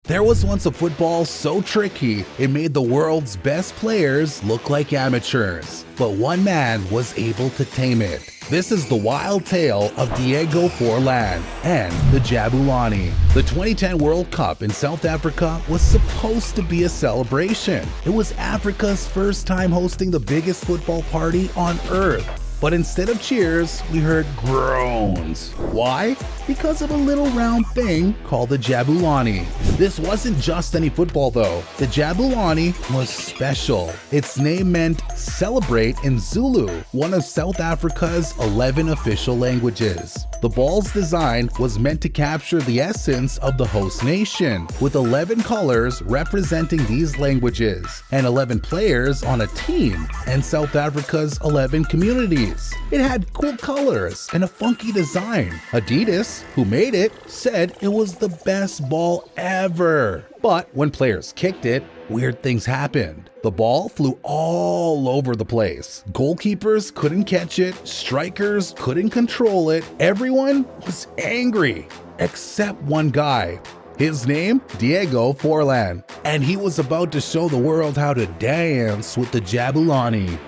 There was once a football so tricky, it made the world's best players look like amateurs. But one man was able to tame it. This is the wild tale of Diego Forlan and the Jabulani. The 2010 World Cup in South Africa was supposed to be a celebration. It was Africa's first time hosting the biggest football party on earth. But instead of cheers, we heard groans. Why? Because of a little round thing called the Jabulani. This wasn't just any football though. The Jabulani was special. Its name meant celebrate in Zulu, one of South Africa's 11 official languages. The ball's design was meant to capture the essence of the host nation, with 11 colors representing these languages, and 11 players on a team, and South Africa's 11 communities. It had cool colors and a funky design. Adidas, who made it, said it was the best ball ever. But when players kicked it, weird things happened. The ball flew all over the place. Goalkeepers couldn't catch it, strikers couldn't control it. Everyone was angry, except one guy. His name, Diego Forlan, and he was about to show the world how to dance with the Jabulani.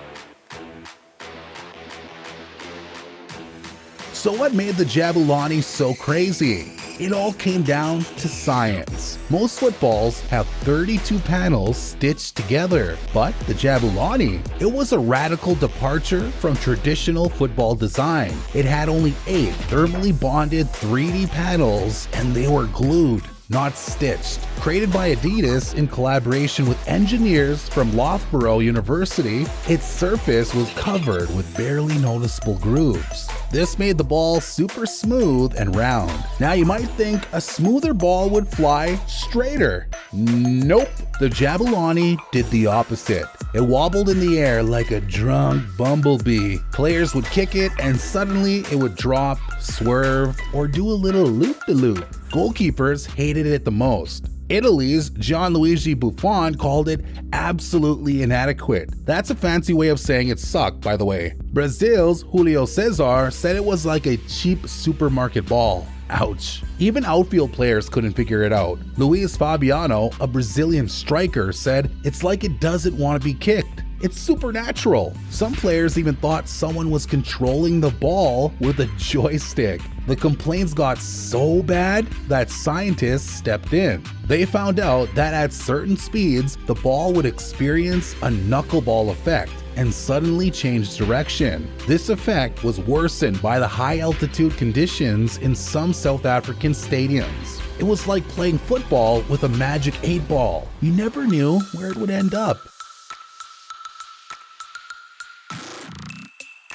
So what made the Jabulani so crazy? It all came down to science. Most footballs have 32 panels stitched together, but the Jabulani, it was a radical departure from traditional football design. It had only 8 thermally bonded 3D panels, and they were glued, not stitched. Created by Adidas in collaboration with engineers from Loughborough University, its surface was covered with barely noticeable grooves. This made the ball super smooth and round. Now you might think a smoother ball would fly straighter. Nope, the Jabulani did the opposite. It wobbled in the air like a drunk bumblebee. Players would kick it and suddenly it would drop, swerve, or do a little loop-de-loop. Goalkeepers hated it the most. Italy's Gianluigi Buffon called it absolutely inadequate. That's a fancy way of saying it sucked, by the way. Brazil's Julio Cesar said it was like a cheap supermarket ball. Ouch. Even outfield players couldn't figure it out. Luis Fabiano, a Brazilian striker, said it's like it doesn't want to be kicked. It's supernatural. Some players even thought someone was controlling the ball with a joystick. The complaints got so bad that scientists stepped in. They found out that at certain speeds, the ball would experience a knuckleball effect and suddenly change direction. This effect was worsened by the high altitude conditions in some South African stadiums. It was like playing football with a magic 8-ball. You never knew where it would end up.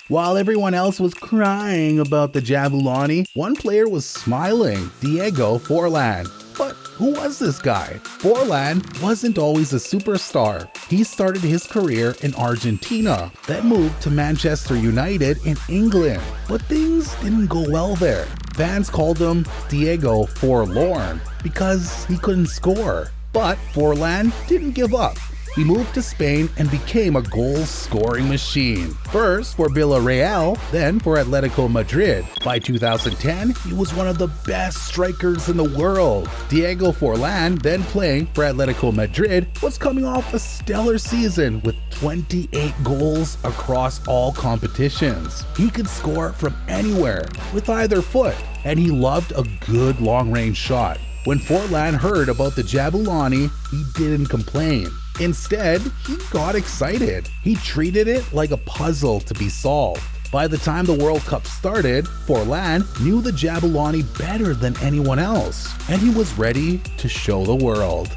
While everyone else was crying about the Jabulani, one player was smiling, Diego Forlan. But who was this guy? Forlan wasn't always a superstar. He started his career in Argentina, then moved to Manchester United in England. But things didn't go well there. Fans called him Diego Forlorn because he couldn't score. But Forlan didn't give up. He moved to Spain and became a goal-scoring machine. First for Villarreal, then for Atletico Madrid. By 2010, he was one of the best strikers in the world. Diego Forlan, then playing for Atletico Madrid, was coming off a stellar season with 28 goals across all competitions. He could score from anywhere with either foot, and he loved a good long-range shot. When Forlan heard about the Jabulani, he didn't complain. Instead, he got excited. He treated it like a puzzle to be solved. By the time the World Cup started, Forlan knew the Jabulani better than anyone else, and he was ready to show the world.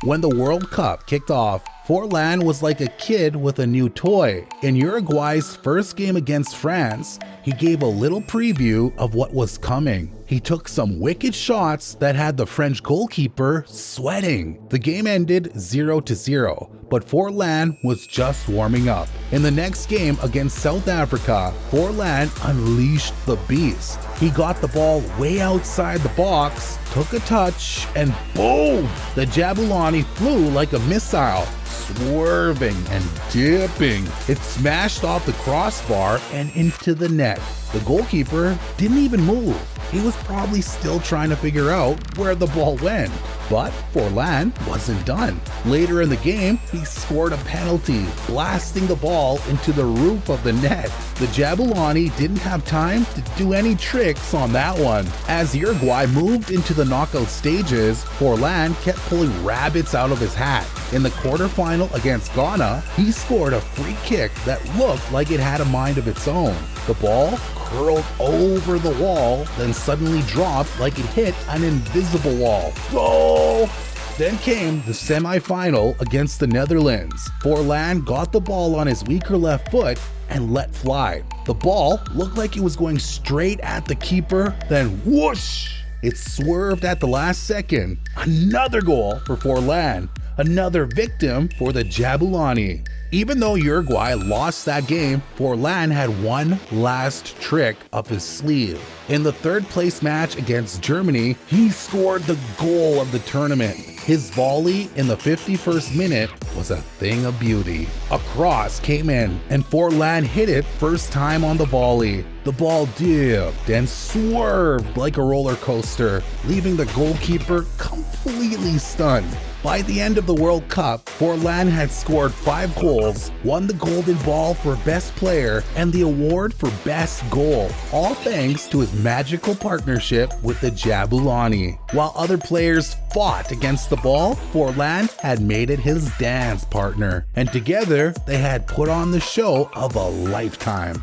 When the World Cup kicked off, Forlan was like a kid with a new toy. In Uruguay's first game against France, he gave a little preview of what was coming. He took some wicked shots that had the French goalkeeper sweating. The game ended 0-0, but Forlan was just warming up. In the next game against South Africa, Forlan unleashed the beast. He got the ball way outside the box, took a touch, and boom! The Jabulani flew like a missile, swerving and dipping. It smashed off the crossbar and into the net. The goalkeeper didn't even move. he was probably still trying to figure out where the ball went. But Forlan wasn't done. Later in the game, he scored a penalty, blasting the ball into the roof of the net. The Jabulani didn't have time to do any tricks on that one. As Uruguay moved into the knockout stages, Forlan kept pulling rabbits out of his hat. In the quarterfinal against Ghana, he scored a free kick that looked like it had a mind of its own. The ball curled over the wall, then suddenly dropped like it hit an invisible wall. Goal! Then came the semi-final against the Netherlands. Forlan got the ball on his weaker left foot and let fly. The ball looked like it was going straight at the keeper, then whoosh! It swerved at the last second. Another goal for Forlan, another victim for the Jabulani. Even though Uruguay lost that game, Forlan had one last trick up his sleeve. In the third place match against Germany, he scored the goal of the tournament. His volley in the 51st minute was a thing of beauty. A cross came in and Forlan hit it first time on the volley. The ball dipped and swerved like a roller coaster, leaving the goalkeeper completely stunned. By the end of the World Cup, Forlan had scored 5 goals, won the Golden Ball for Best Player, and the award for Best Goal, all thanks to his magical partnership with the Jabulani. While other players fought against the ball, Forlan had made it his dance partner, and together they had put on the show of a lifetime.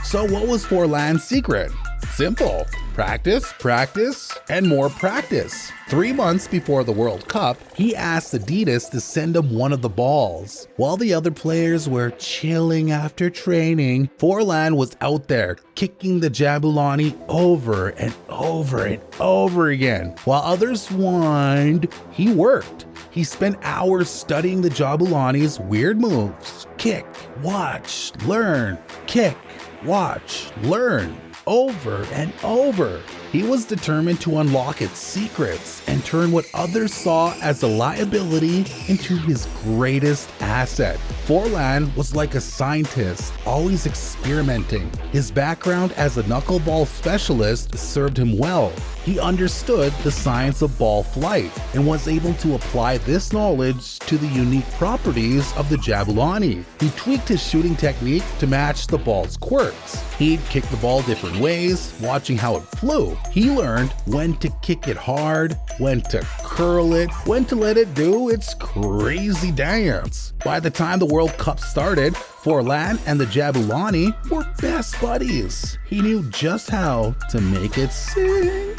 So what was Forlan's secret? Simple. Practice, practice, and more practice. 3 months before the World Cup, he asked Adidas to send him one of the balls. While the other players were chilling after training, Forlan was out there kicking the Jabulani over and over and over again. While others whined, he worked. He spent hours studying the Jabulani's weird moves. Kick, watch, learn, kick, watch, learn. Over and over. He was determined to unlock its secrets and turn what others saw as a liability into his greatest asset. Forlan was like a scientist, always experimenting. His background as a knuckleball specialist served him well. He understood the science of ball flight and was able to apply this knowledge to the unique properties of the Jabulani. He tweaked his shooting technique to match the ball's quirks. He'd kick the ball different ways, watching how it flew. He learned when to kick it hard, when to curl it, when to let it do its crazy dance. By the time the World Cup started, Forlan and the Jabulani were best buddies. He knew just how to make it sing.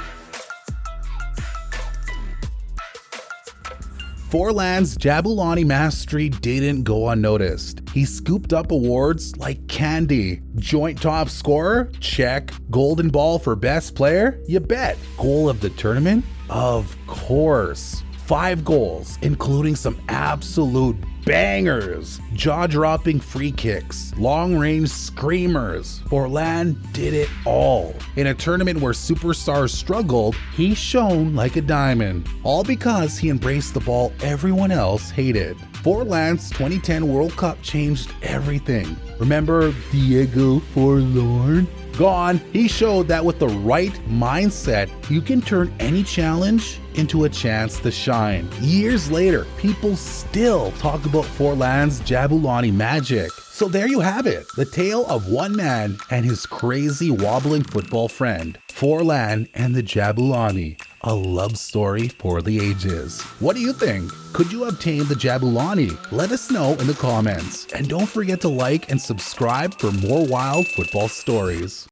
Forlan's Jabulani mastery didn't go unnoticed. He scooped up awards like candy. Joint top scorer? Check. Golden Ball for best player? You bet. Goal of the tournament? Of course. 5 goals, including some absolute bangers, jaw-dropping free kicks, long-range screamers. Forlan did it all. In a tournament where superstars struggled, he shone like a diamond, all because he embraced the ball everyone else hated. Forlan's 2010 World Cup changed everything. Remember Diego Forlán? Gone. He showed that with the right mindset, you can turn any challenge into a chance to shine. Years later, people still talk about Forlan's Jabulani magic. So there you have it, the tale of one man and his crazy wobbling football friend, Forlan and the Jabulani. A love story for the ages. What do you think? Could you obtain the Jabulani? Let us know in the comments. And don't forget to like and subscribe for more wild football stories.